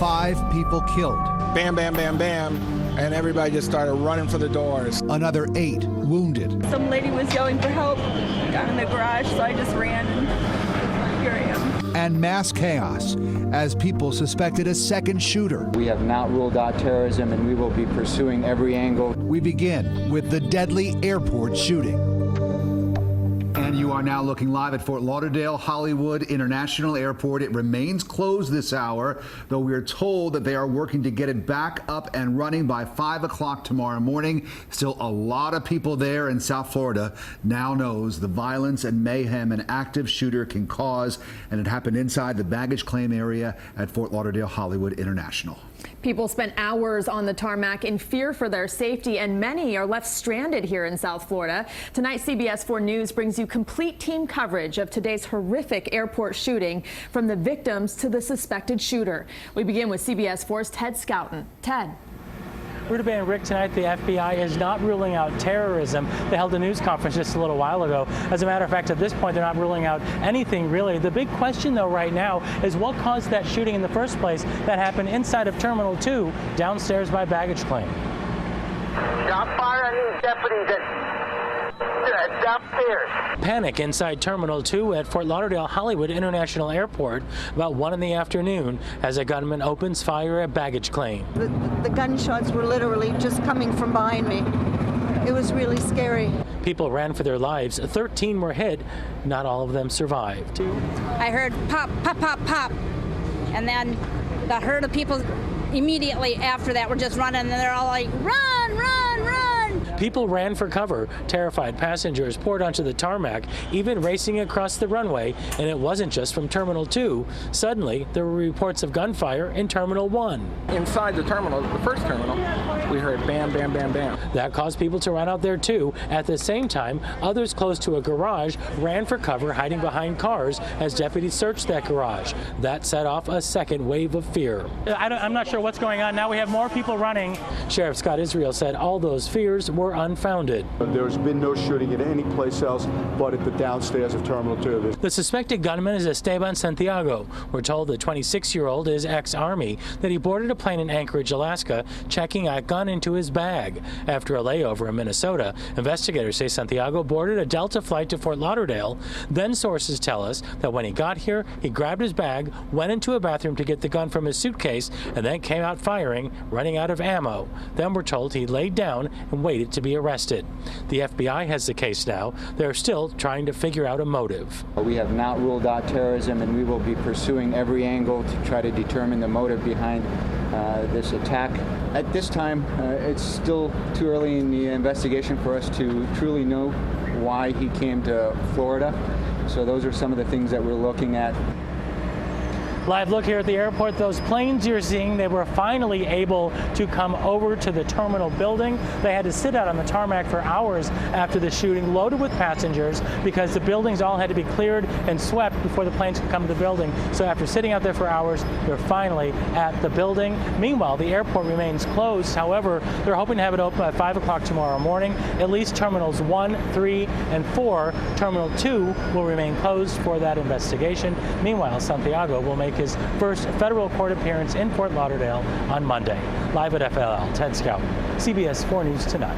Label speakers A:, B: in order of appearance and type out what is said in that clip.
A: 5 people killed.
B: Bam, bam, bam, bam, and everybody just started running for the doors.
A: Another 8 wounded.
C: Some lady was yelling for help down in the garage, so I just ran, and here I am.
A: And mass chaos as people suspected a second shooter.
D: We have not ruled out terrorism, and we will be pursuing every angle.
A: We begin with the deadly airport shooting. And you are now looking live at Fort Lauderdale-Hollywood International Airport. It remains closed this hour, though we are told that they are working to get it back up and running by 5 o'clock tomorrow morning. Still a lot of people there in South Florida now knows the violence and mayhem an active shooter can cause, and it happened inside the baggage claim area at Fort Lauderdale-Hollywood International.
E: People spent hours on the tarmac in fear for their safety, and many are left stranded here in South Florida. Tonight, CBS 4 News brings you complete team coverage of today's horrific airport shooting, from the victims to the suspected shooter. We begin with CBS 4's Ted Scouten. Ted.
F: Ruta and Rick, tonight the FBI is not ruling out terrorism. They held a news conference just a little while ago. As a matter of fact, at this point, they're not ruling out anything really. The big question, though, right now is what caused that shooting in the first place that happened inside of Terminal 2, downstairs by baggage claim.
G: Stop firing deputies downstairs.
F: Panic inside Terminal 2 at Fort Lauderdale-Hollywood International Airport about 1 in the afternoon as a gunman opens fire at baggage claim.
H: The gunshots were literally just coming from behind me. It was really scary.
F: People ran for their lives. 13 were hit. Not all of them survived.
I: I heard pop, pop, pop, pop. And then the herd of people immediately after that were just running, and they're all like, run, run, run.
F: People ran for cover. Terrified passengers poured onto the tarmac, even racing across the runway, and it wasn't just from Terminal 2. Suddenly, there were reports of gunfire in Terminal 1.
B: Inside the terminal, the first terminal, we heard bam, bam, bam, bam.
F: That caused people to run out there too. At the same time, others close to a garage ran for cover, hiding behind cars as deputies searched that garage. That set off a second wave of fear. I'm not sure what's going on. Now we have more people running. Sheriff Scott Israel said all those fears were unfounded.
J: There's been no shooting at any place else but at the downstairs of Terminal 2.
F: The suspected gunman is Esteban Santiago. We're told the 26-year-old is ex-Army, that he boarded a plane in Anchorage, Alaska, checking a gun into his bag. After a layover in Minnesota, investigators say Santiago boarded a Delta flight to Fort Lauderdale. Then sources tell us that when he got here, he grabbed his bag, went into a bathroom to get the gun from his suitcase, and then came out firing, running out of ammo. Then we're told he laid down and waited to be arrested. The FBI has the case now. They're still trying to figure out a motive.
D: We have not ruled out terrorism, and we will be pursuing every angle to try to determine the motive behind this attack. At this time, it's still too early in the investigation for us to truly know why he came to Florida. So those are some of the things that we're looking at.
F: Live look here at the airport. Those planes you're seeing, they were finally able to come over to the terminal building. They had to sit out on the tarmac for hours after the shooting, loaded with passengers, because the buildings all had to be cleared and swept before the planes could come to the building. So after sitting out there for hours, they're finally at the building. Meanwhile, the airport remains closed. However, they're hoping to have it open at 5 o'clock tomorrow morning. At least Terminals 1, 3, and 4. Terminal 2 will remain closed for that investigation. Meanwhile, Santiago will make his first federal court appearance in Fort Lauderdale on Monday. Live at FLL, Ted Scouten, CBS 4 News Tonight.